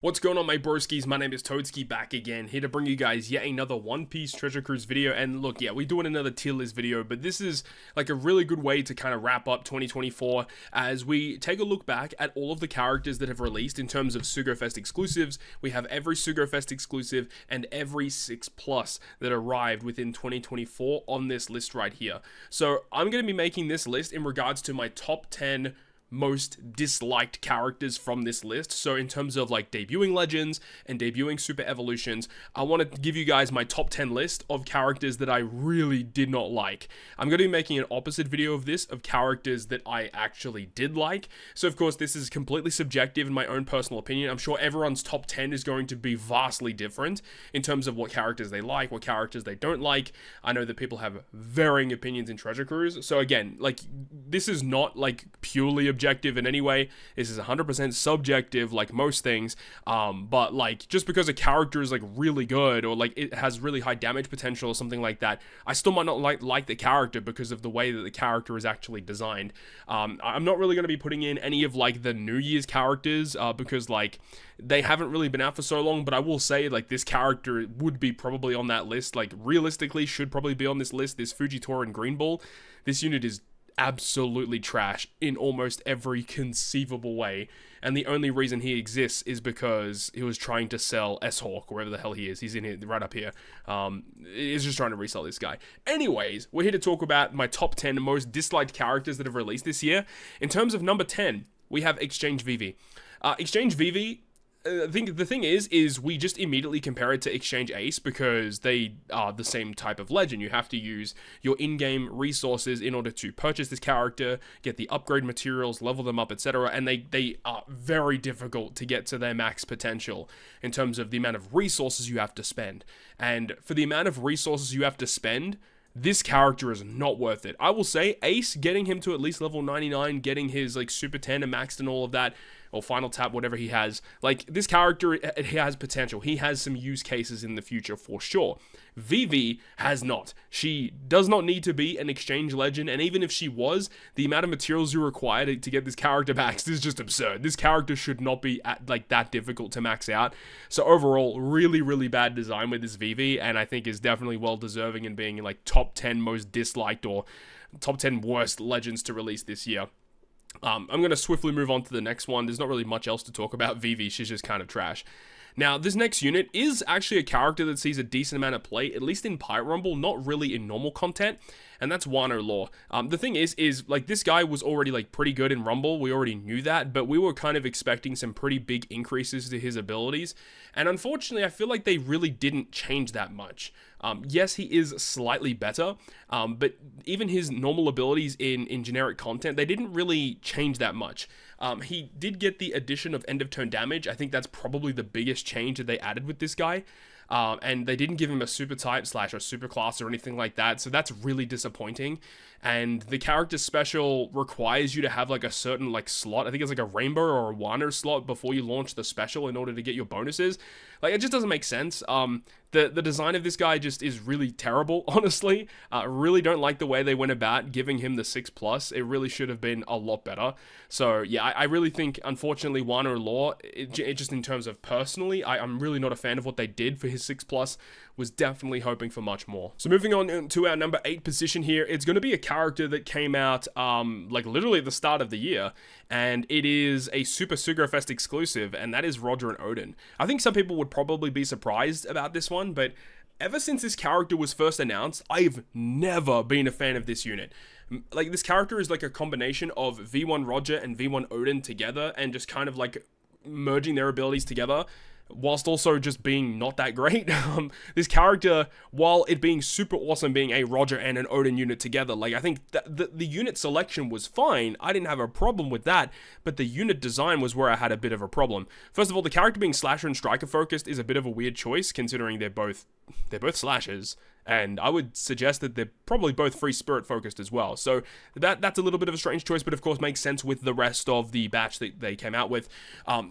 What's going on, my broskiis? My name is Toadskii, back again, here to bring you guys yet another One Piece Treasure Cruise video. And look, yeah, we're doing another tier list video, but this is like a really good way to kind of wrap up 2024 as we take a look back at all of the characters that have released in terms of Sugofest exclusives. We have every Sugofest exclusive and every 6+ that arrived within 2024 on this list right here. So I'm going to be making this list in regards to my top 10 most disliked characters from this list. So in terms of like debuting legends and debuting super evolutions, I want to give you guys my top 10 list of characters that I really did not like. I'm going to be making an opposite video of this, of characters that I actually did like. So of course this is completely subjective in my own personal opinion. I'm sure everyone's top 10 is going to be vastly different in terms of what characters they like, what characters they don't like. I know that people have varying opinions in Treasure Cruise. So again, like, this is not like purely objective in any way. This is 100% subjective, like most things. But like, just because a character is like really good or like it has really high damage potential or something like that, I still might not like the character because of the way that the character is actually designed. I'm not really going to be putting in any of like the New Year's characters because like they haven't really been out for so long, but I will say like this character would be probably on that list. Like realistically should probably be on this list. This Fujitoran Green Ball, this unit is absolutely trash in almost every conceivable way, and the only reason he exists is because he was trying to sell S-Hawk, wherever the hell he is. He's in here, right up here. He's just trying to resell this guy. Anyways, we're here to talk about my top 10 most disliked characters that have released this year. In terms of number 10, we have Exchange VV. Exchange VV, I think the thing is we just immediately compare it to Exchange Ace because they are the same type of legend. You have to use your in-game resources in order to purchase this character, get the upgrade materials, level them up, etc. And they are very difficult to get to their max potential in terms of the amount of resources you have to spend. And for the amount of resources you have to spend, this character is not worth it. I will say Ace, getting him to at least level 99, getting his like super 10 and maxed and all of that, or final tap, whatever he has, like this character, he has potential. He has some use cases in the future for sure. VV has not. She does not need to be an exchange legend, and even if she was, the amount of materials you require to get this character maxed is just absurd. This character should not be like that difficult to max out. So overall, really, really bad design with this VV, and I think is definitely well deserving in being in like top 10 most disliked or top 10 worst legends to release this year. I'm going to swiftly move on to the next one. There's not really much else to talk about. VV, she's just kind of trash. Now, this next unit is actually a character that sees a decent amount of play, at least in Pirate Rumble, not really in normal content, and that's Wano Law. The thing is like this guy was already like pretty good in Rumble. We already knew that, but we were kind of expecting some pretty big increases to his abilities, and unfortunately, I feel like they really didn't change that much. Yes, he is slightly better, but even his normal abilities in generic content, they didn't really change that much. He did get the addition of end of turn damage. I think that's probably the biggest change that they added with this guy. And they didn't give him a super type / a super class or anything like that, so that's really disappointing. And the character special requires you to have like a certain like slot. I think it's like a rainbow or a Wano slot before you launch the special in order to get your bonuses. Like, it just doesn't make sense. The design of this guy just is really terrible, honestly. Really don't like the way they went about giving him the 6+. It really should have been a lot better. So yeah, I really think, unfortunately, Wano Law, it just in terms of personally, I'm really not a fan of what they did for his 6+. Was definitely hoping for much more. So moving on to our number 8 position here, it's going to be a character that came out like literally at the start of the year, and it is a Super Sugofest exclusive, and that is Roger and Odin. I think some people would probably be surprised about this one, but ever since this character was first announced, I've never been a fan of this unit. Like, this character is like a combination of V1 Roger and V1 Odin together, and just kind of like merging their abilities together, whilst also just being not that great. This character, while it being super awesome being a Roger and an Odin unit together, like, I think that the unit selection was fine. I didn't have a problem with that, but the unit design was where I had a bit of a problem. First of all, the character being slasher and striker focused is a bit of a weird choice, considering they're both slashers. And I would suggest that they're probably both free spirit focused as well. So that's a little bit of a strange choice, but of course makes sense with the rest of the batch that they came out with.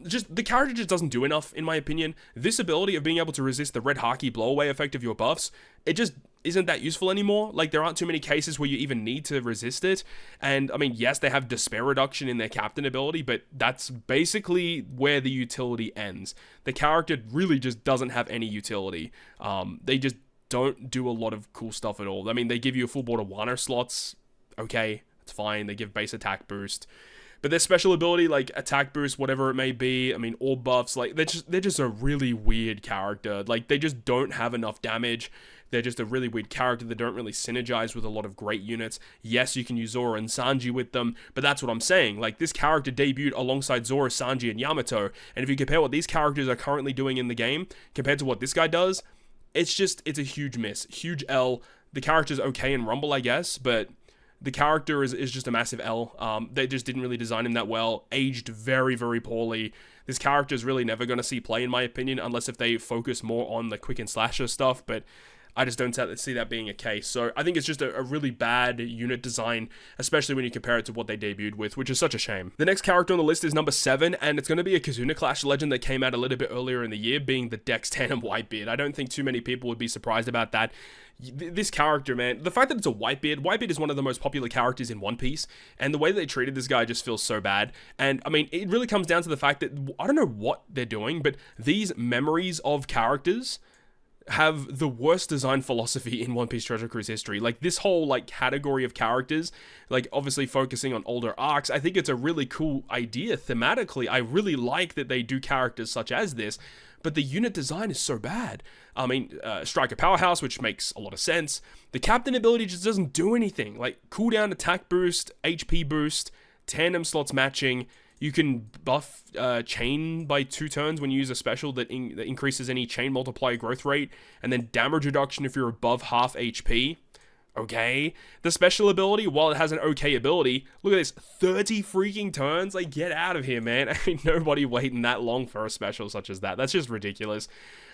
Just the character just doesn't do enough, in my opinion. This ability of being able to resist the red haki blowaway effect of your buffs it just isn't that useful anymore. Like, there aren't too many cases where you even need to resist it. And I mean, yes, they have despair reduction in their captain ability, but that's basically where the utility ends. The character really just doesn't have any utility. They just don't do a lot of cool stuff at all. I mean, they give you a full board of Wano slots. Okay, it's fine. They give base attack boost. But their special ability, like attack boost, whatever it may be, I mean, orb buffs, like, they're just a really weird character. Like, they just don't have enough damage. They're just a really weird character that don't really synergize with a lot of great units. Yes, you can use Zora and Sanji with them, but that's what I'm saying. Like, this character debuted alongside Zora, Sanji, and Yamato, and if you compare what these characters are currently doing in the game compared to what this guy does, it's a huge miss. Huge L. The character's okay in Rumble, I guess, but the character is just a massive L. They just didn't really design him that well. Aged very, very poorly. This character is really never going to see play, in my opinion, unless if they focus more on the quick and slasher stuff, but I just don't see that being a case. So I think it's just a really bad unit design, especially when you compare it to what they debuted with, which is such a shame. The next character on the list is number 7, and it's going to be a Kazuna Clash legend that came out a little bit earlier in the year, being the Dex Tandem Whitebeard. I don't think too many people would be surprised about that. This character, man, the fact that it's a Whitebeard is one of the most popular characters in One Piece, and the way that they treated this guy just feels so bad. And I mean, it really comes down to the fact that, I don't know what they're doing, but these memories of characters have the worst design philosophy in One Piece Treasure Cruise history. Like, this whole, like, category of characters, like, obviously focusing on older arcs, I think it's a really cool idea thematically. I really like that they do characters such as this, but the unit design is so bad. I mean, Striker Powerhouse, which makes a lot of sense. The captain ability just doesn't do anything. Like, cooldown attack boost, HP boost, tandem slots matching. You can buff chain by 2 turns when you use a special that increases any chain multiplier growth rate, and then damage reduction if you're above half HP. Okay. The special ability, while it has an okay ability, look at this, 30 freaking turns. Like, get out of here, man. I mean, nobody waiting that long for a special such as that. That's just ridiculous.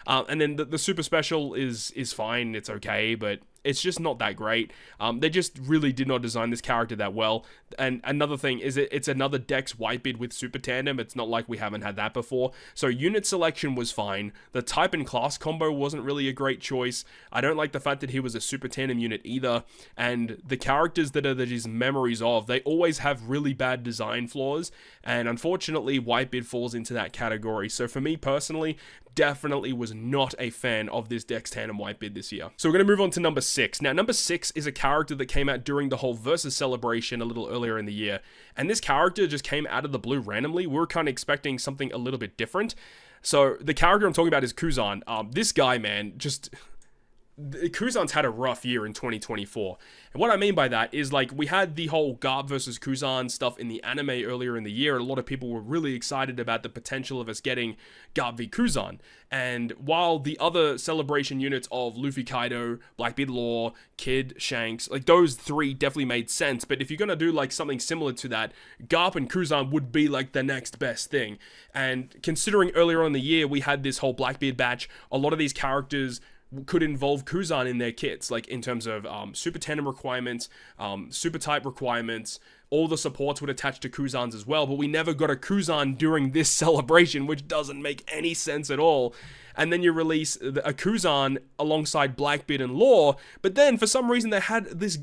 And then the super special is fine. It's okay, but it's just not that great. They just really did not design this character that well. And another thing is it's another Dex Whitebeard with Super Tandem. It's not like we haven't had that before. So unit selection was fine. The type and class combo wasn't really a great choice. I don't like the fact that he was a Super Tandem unit either. And the characters that are these memories of, they always have really bad design flaws. And unfortunately, Whitebeard falls into that category. So for me personally, definitely was not a fan of this Dex Tandem Whitebeard this year. So we're going to move on to number 6. Now, number 6 is a character that came out during the whole Versus celebration a little earlier in the year. And this character just came out of the blue randomly. We were kind of expecting something a little bit different. So the character I'm talking about is Kuzan. This guy, man, just... Kuzan's had a rough year in 2024. And what I mean by that is, like, we had the whole Garp versus Kuzan stuff in the anime earlier in the year, and a lot of people were really excited about the potential of us getting Garp v Kuzan. And while the other celebration units of Luffy, Kaido, Blackbeard Law, Kid, Shanks, like, those 3 definitely made sense, but if you're gonna do, like, something similar to that, Garp and Kuzan would be, like, the next best thing. And considering earlier on in the year we had this whole Blackbeard batch, a lot of these characters could involve Kuzan in their kits, like in terms of super tandem requirements, super type requirements. All the supports would attach to Kuzans as well, but we never got a Kuzan during this celebration, which doesn't make any sense at all. And then you release a Kuzan alongside Blackbeard and Law, but then for some reason they had this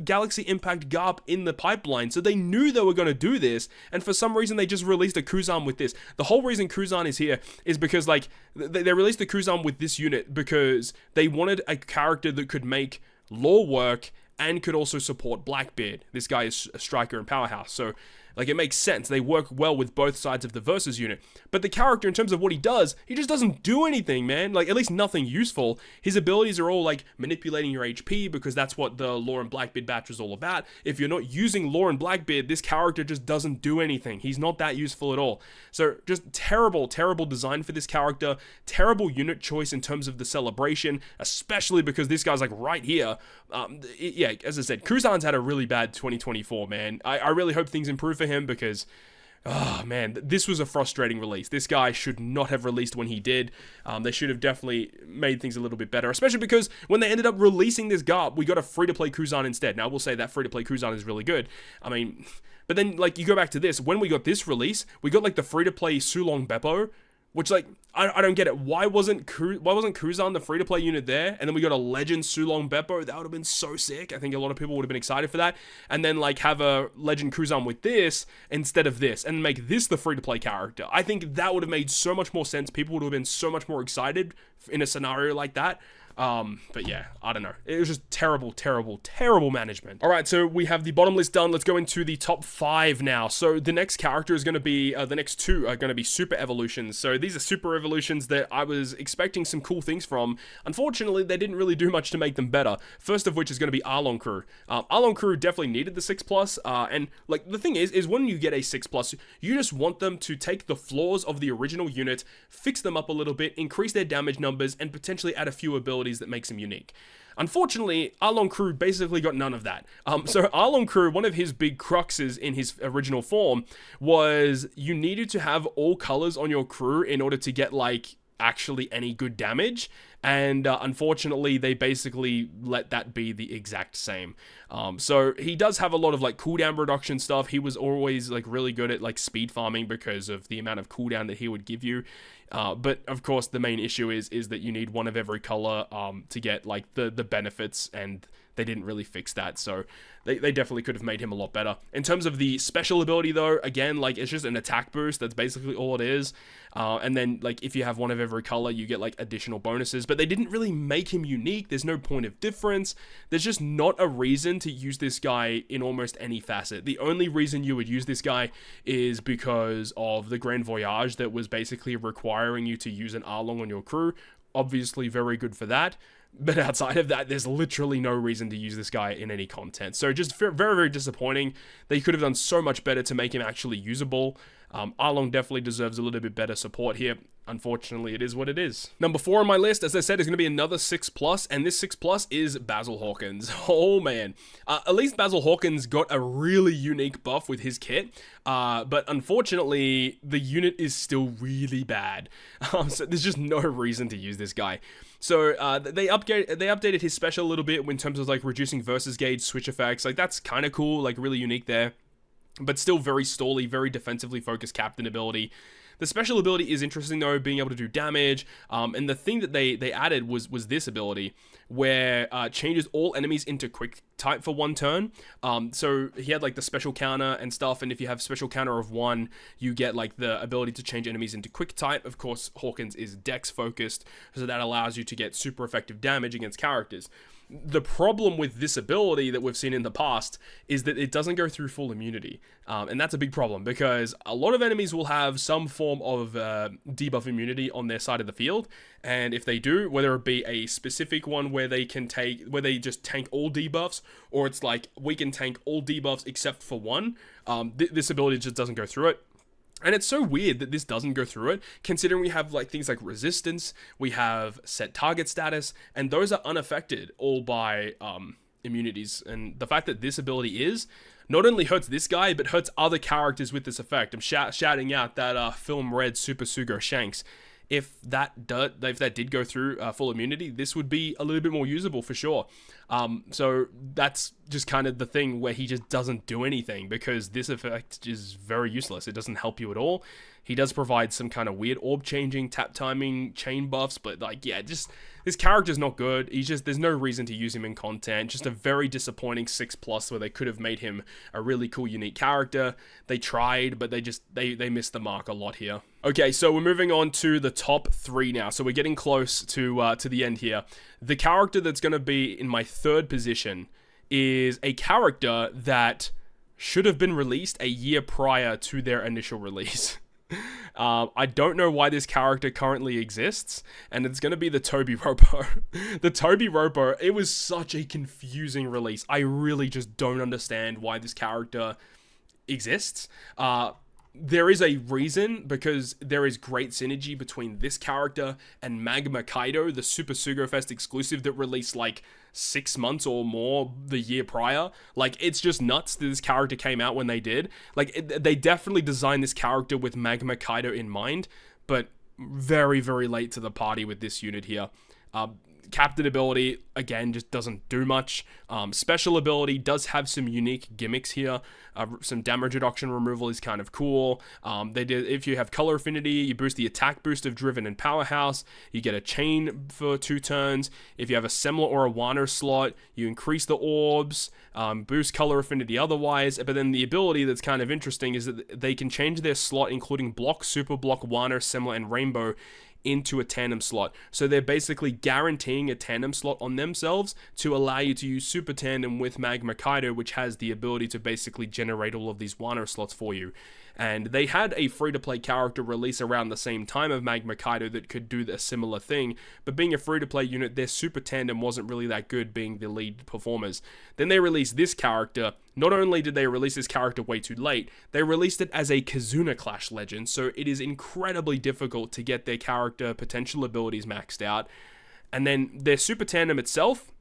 Galaxy Impact Garp in the pipeline, so they knew they were going to do this, and for some reason they just released a Kuzan with this. The whole reason Kuzan is here is because, like, they released the Kuzan with this unit because they wanted a character that could make Law work and could also support Blackbeard. This guy is a striker and powerhouse, so like, it makes sense. They work well with both sides of the Versus unit. But the character, in terms of what he does, he just doesn't do anything, man. Like, at least nothing useful. His abilities are all, like, manipulating your HP, because that's what the Law and Blackbeard batch was all about. If you're not using Law and Blackbeard, this character just doesn't do anything. He's not that useful at all. So, just terrible, terrible design for this character. Terrible unit choice in terms of the celebration, especially because this guy's, like, right here. Yeah, as I said, Kuzan's had a really bad 2024, man. I really hope things improve for him, because oh man, this was a frustrating release. This guy should not have released when he did. They should have definitely made things a little bit better, especially because when they ended up releasing this Garp, we got a free-to-play Kuzan instead. Now, I will say that free-to-play Kuzan is really good. I mean, but then, like, you go back to this, when we got this release, we got, like, the free-to-play Sulong Beppo, which, like, I don't get it. Why wasn't Kuzan the free-to-play unit there? And then we got a Legend Sulong Beppo. That would have been so sick. I think a lot of people would have been excited for that. And then, like, have a Legend Kuzan with this instead of this, and make this the free-to-play character. I think that would have made so much more sense. People would have been so much more excited in a scenario like that. But yeah, I don't know. It was just terrible management. All right, so we have the bottom list done. Let's go into the top 5 now. So the next character is going to be, the next 2 are going to be super evolutions. So these are super evolutions that I was expecting some cool things from. Unfortunately, they didn't really do much to make them better. First of which is going to be Arlong Crew. Arlong Crew definitely needed the 6+, and like the thing is when you get a 6+, you just want them to take the flaws of the original unit, fix them up a little bit, increase their damage numbers, and potentially add a few abilities that makes him unique. Unfortunately, Arlong Crew basically got none of that. So Arlong Crew, one of his big cruxes in his original form was you needed to have all colors on your crew in order to get, like, actually any good damage, and unfortunately they basically let that be the exact same. So he does have a lot of, like, cooldown reduction stuff. He was always, like, really good at, like, speed farming because of the amount of cooldown that he would give you. But of course the main issue is that you need one of every color to get, like, the benefits, and they didn't really fix that. So they definitely could have made him a lot better. In terms of the special ability though, again, like, it's just an attack boost. That's basically all it is. And then, like, if you have one of every color, you get, like, additional bonuses, but they didn't really make him unique. There's no point of difference. There's just not a reason to use this guy in almost any facet. The only reason you would use this guy is because of the Grand Voyage that was basically requiring you to use an Arlong on your crew. Obviously very good for that. But outside of that, there's literally no reason to use this guy in any content. So just very, very disappointing. They could have done so much better to make him actually usable. Arlong definitely deserves a little bit better support here. Unfortunately, it is what it is. Number 4 on my list, as I said, is going to be another 6+, and this 6+ is Basil Hawkins. Oh man. At least Basil Hawkins got a really unique buff with his kit, but unfortunately, the unit is still really bad. So there's just no reason to use this guy. So they updated his special a little bit in terms of, like, reducing versus gauge, switch effects. Like, that's kind of cool, like, really unique there. But still very stally, very defensively focused captain ability. The special ability is interesting though, being able to do damage. And the thing that they added was this ability, where changes all enemies into quick type for 1 turn. So he had, like, the special counter and stuff, and if you have special counter of 1, you get, like, the ability to change enemies into quick type. Of course, Hawkins is dex focused, so that allows you to get super effective damage against characters. The problem with this ability that we've seen in the past is that it doesn't go through full immunity. And that's a big problem, because a lot of enemies will have some form of debuff immunity on their side of the field. And if they do, whether it be a specific one where they just tank all debuffs, or it's like, we can tank all debuffs except for one, this ability just doesn't go through it. And it's so weird that this doesn't go through it, considering we have, like, things like resistance, we have set target status, and those are unaffected all by immunities. And the fact that this ability is, not only hurts this guy, but hurts other characters with this effect. I'm shouting out that Film Red Super Sugo Shanks. If that did go through full immunity, this would be a little bit more usable for sure. So that's just kind of the thing where he just doesn't do anything, because this effect is very useless. It doesn't help you at all. He does provide some kind of weird orb changing, tap timing, chain buffs, but, like, yeah, just this character's not good. There's no reason to use him in content. Just a very disappointing 6+ where they could have made him a really cool, unique character. They tried, but they missed the mark a lot here. Okay, so we're moving on to the top 3 now. So we're getting close to the end here. The character that's going to be in my 3rd position is a character that should have been released a year prior to their initial release. I don't know why this character currently exists, and it's going to be the Toby Robo. The Toby Robo, it was such a confusing release. I really just don't understand why this character exists. There is a reason, because there is great synergy between this character and Magma Kaido, the Super Sugo Fest exclusive that released, like, 6 months or more the year prior. Like, it's just nuts that this character came out when they did. Like, they definitely designed this character with Magma Kaido in mind, but very, very late to the party with this unit here. Captain ability, again, just doesn't do much. Special ability does have some unique gimmicks here. Some damage reduction removal is kind of cool. If you have color affinity, you boost the attack boost of Driven and Powerhouse. You get a chain for 2 turns. If you have a Semler or a Wano slot, you increase the orbs, boost color affinity otherwise. But then the ability that's kind of interesting is that they can change their slot, including Block, Super Block, Wano, Semler, and Rainbow, into a tandem slot. So they're basically guaranteeing a tandem slot on themselves to allow you to use Super Tandem with Magma Kaido, which has the ability to basically generate all of these Wano slots for you. And they had a free-to-play character release around the same time of Magma Kaido that could do a similar thing, but being a free-to-play unit, their Super Tandem wasn't really that good, being the lead performers. Then they released this character. Not only did they release this character way too late, they released it as a Kizuna Clash legend, so it is incredibly difficult to get their character potential abilities maxed out. And then their Super Tandem itself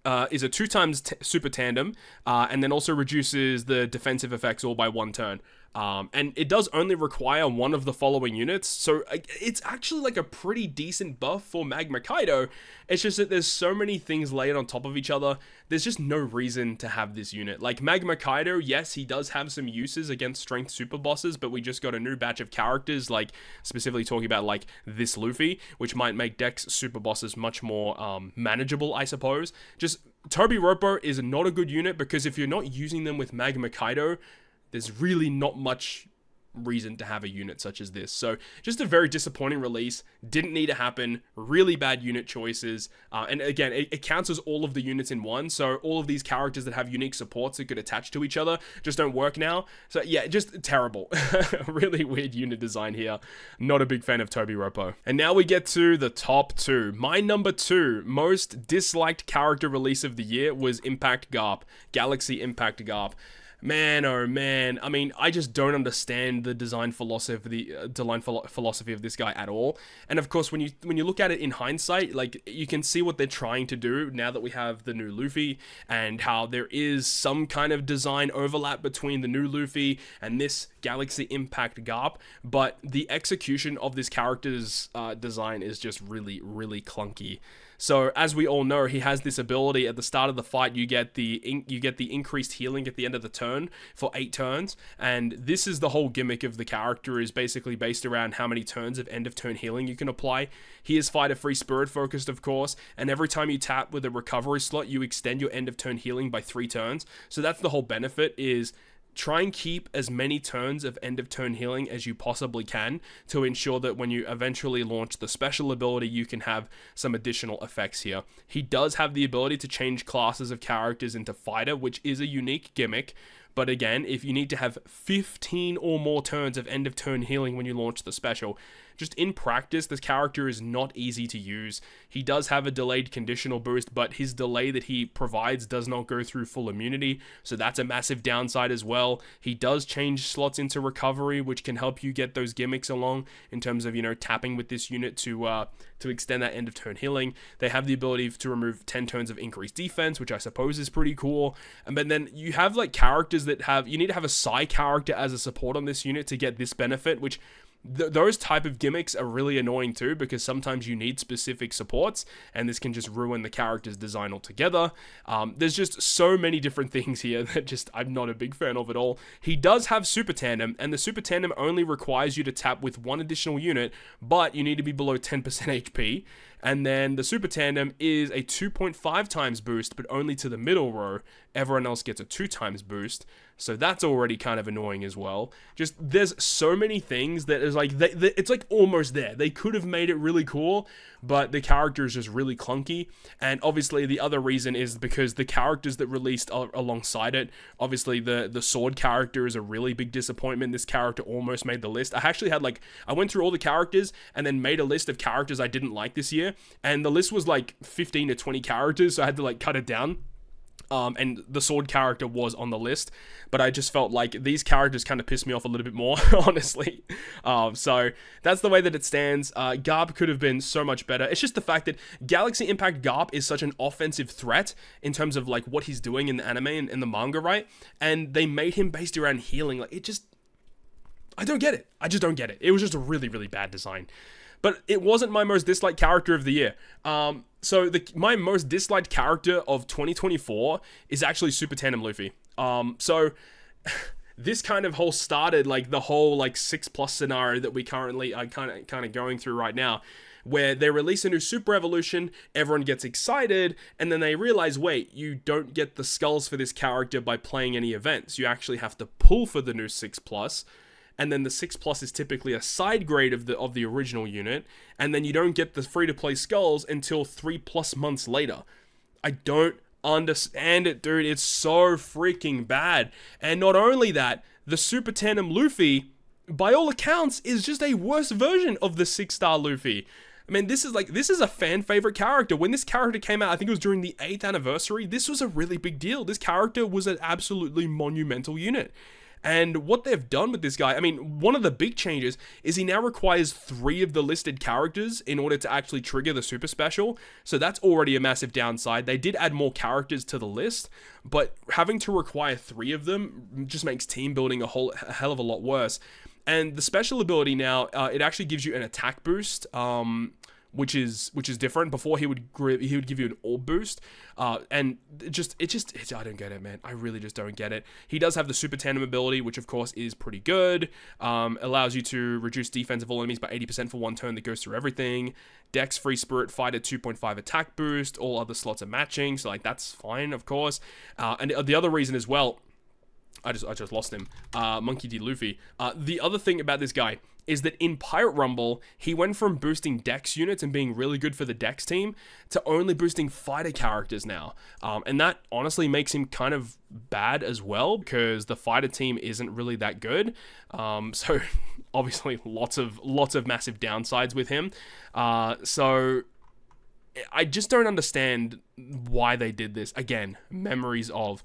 is a 2 times Super Tandem, and then also reduces the defensive effects all by 1 turn. And it does only require one of the following units, so it's actually like a pretty decent buff for Magma Kaido. It's just that there's so many things layered on top of each other, there's just no reason to have this unit. Like Magma Kaido, yes, he does have some uses against strength super bosses, but we just got a new batch of characters, like specifically talking about like this Luffy, which might make Dex super bosses much more manageable, I suppose. Just Toby Roppo is not a good unit because if you're not using them with Magma Kaido, there's really not much reason to have a unit such as this. So just a very disappointing release. Didn't need to happen. Really bad unit choices. And again, it counts as all of the units in one. So all of these characters that have unique supports that could attach to each other just don't work now. So yeah, just terrible. Really weird unit design here. Not a big fan of Toby Roppo. And now we get to the top 2. My number 2 most disliked character release of the year was Impact Garp. Galaxy Impact Garp. Man, oh man, I mean, I just don't understand the design philosophy of this guy at all. And of course, when you look at it in hindsight, like, you can see what they're trying to do now that we have the new Luffy, and how there is some kind of design overlap between the new Luffy and this Galaxy Impact Garp, but the execution of this character's design is just really, really clunky. So as we all know, he has this ability at the start of the fight. You get the increased healing at the end of the turn for 8 turns, and this is the whole gimmick of the character, is basically based around how many turns of end of turn healing you can apply. He is fighter free spirit focused, of course, and every time you tap with a recovery slot, you extend your end of turn healing by 3 turns. So that's the whole benefit, is try and keep as many turns of end of turn healing as you possibly can to ensure that when you eventually launch the special ability, you can have some additional effects here. He does have the ability to change classes of characters into fighter, which is a unique gimmick. But again, if you need to have 15 or more turns of end of turn healing when you launch the special, just in practice, this character is not easy to use. He does have a delayed conditional boost, but his delay that he provides does not go through full immunity, so that's a massive downside as well. He does change slots into recovery, which can help you get those gimmicks along in terms of, you know, tapping with this unit to extend that end of turn healing. They have the ability to remove 10 turns of increased defense, which I suppose is pretty cool. And then you have like characters that you need to have a Psy character as a support on this unit to get this benefit, which those type of gimmicks are really annoying too, because sometimes you need specific supports, and this can just ruin the character's design altogether. There's just so many different things here that just I'm not a big fan of at all. He does have Super Tandem, and the Super Tandem only requires you to tap with 1 additional unit, but you need to be below 10% HP. And then the Super Tandem is a 2.5 times boost, but only to the middle row. Everyone else gets a 2 times boost. So that's already kind of annoying as well. Just, there's so many things that is like, it's like almost there. They could have made it really cool, but the character is just really clunky. And obviously the other reason is because the characters that released alongside it, obviously the sword character is a really big disappointment. This character almost made the list. I actually had I went through all the characters and then made a list of characters I didn't like this year. And the list was like 15 to 20 characters, so I had to cut it down. And the sword character was on the list, but I just felt like these characters kind of pissed me off a little bit more, honestly. So that's the way that it stands. Garp could have been so much better. It's just the fact that Galaxy Impact Garp is such an offensive threat in terms of what he's doing in the anime and in the manga, right? And they made him based around healing. I don't get it. I just don't get it. It was just a really, really bad design. But it wasn't my most disliked character of the year. So my most disliked character of 2024 is actually Super Tandem Luffy. So this kind of whole started like the whole like 6+ scenario that we currently are kind of going through right now, where they release a new Super Evolution, everyone gets excited, and then they realize, wait, you don't get the skulls for this character by playing any events. You actually have to pull for the new 6+. And then the 6+ is typically a side grade of the original unit, and then you don't get the free-to-play skulls until 3+ months later. I don't understand it, dude. It's so freaking bad. And not only that, the Super Tandem Luffy, by all accounts, is just a worse version of the 6-star Luffy. I mean, this is a fan favorite character. When this character came out, I think it was during the 8th anniversary, this was a really big deal. This character was an absolutely monumental unit. And what they've done with this guy, I mean, one of the big changes is he now requires 3 of the listed characters in order to actually trigger the super special. So that's already a massive downside. They did add more characters to the list, but having to require 3 of them just makes team building a hell of a lot worse. And the special ability now, it actually gives you an attack boost, which is different. Before he would give you an orb boost, and it just I don't get it, man. I really just don't get it. He does have the Super Tandem ability, which of course is pretty good. Allows you to reduce defense of all enemies by 80% for 1 turn. That goes through everything. Dex, Free Spirit, Fighter 2.5 attack boost. All other slots are matching, so like that's fine, of course. And the other reason as well, I just lost him. Monkey D. Luffy. The other thing about this guy is that in Pirate Rumble, he went from boosting Dex units and being really good for the Dex team to only boosting fighter characters now. And that honestly makes him kind of bad as well, because the fighter team isn't really that good. So obviously lots of massive downsides with him. So I just don't understand why they did this. Again, Memories of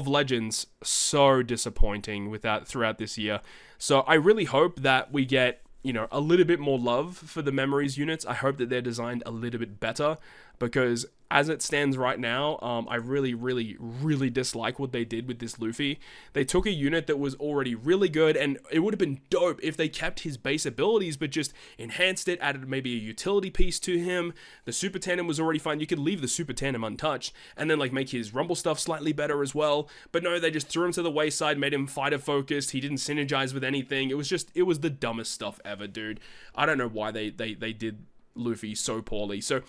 Legends, so disappointing throughout this year. So I really hope that we get, a little bit more love for the Memories units. I hope that they're designed a little bit better, because as it stands right now, I really, really, really dislike what they did with this Luffy. They took a unit that was already really good, and it would have been dope if they kept his base abilities, but just enhanced it, added maybe a utility piece to him. The Super Tandem was already fine. You could leave the Super Tandem untouched, and then like make his Rumble stuff slightly better as well. But no, they just threw him to the wayside, made him fighter focused. He didn't synergize with anything. It was the dumbest stuff ever, dude. I don't know why they did Luffy so poorly. So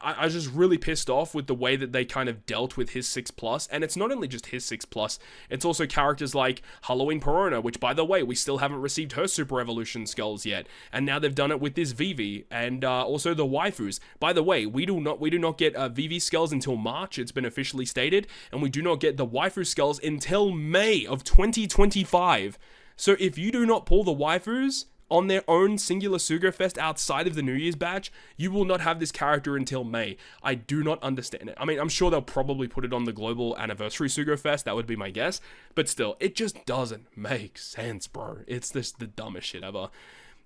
I was just really pissed off with the way that they kind of dealt with his 6+, and it's not only just his 6+, it's also characters like Halloween Perona, which, by the way, we still haven't received her Super Evolution skulls yet, and now they've done it with this Vivi, and also the waifus. By the way, we do not get Vivi skulls until March, it's been officially stated, and we do not get the waifu skulls until May of 2025. So if you do not pull the waifus on their own singular Sugo Fest outside of the New Year's batch, you will not have this character until May. I do not understand it. I mean, I'm sure they'll probably put it on the global anniversary Sugo Fest. That would be my guess. But still, it just doesn't make sense, bro. It's just the dumbest shit ever.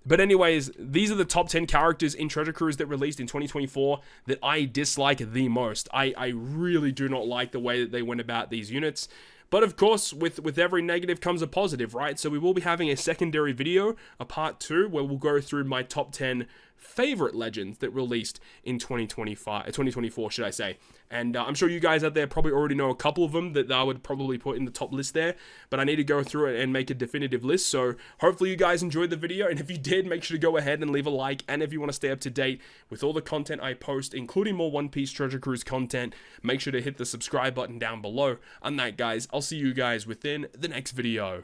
But anyways, these are the top 10 characters in Treasure Cruise that released in 2024 that I dislike the most. I really do not like the way that they went about these units. But of course, with every negative comes a positive, right? So we will be having a secondary video, a part 2, where we'll go through my top 10 favorite legends that released in 2024, should I say. And I'm sure you guys out there probably already know a couple of them that I would probably put in the top list there, but I need to go through it and make a definitive list. So hopefully you guys enjoyed the video, and if you did, make sure to go ahead and leave a like. And if you want to stay up to date with all the content I post, including more One Piece Treasure Cruise content, make sure to hit the subscribe button down below. On that, guys, I'll see you guys within the next video.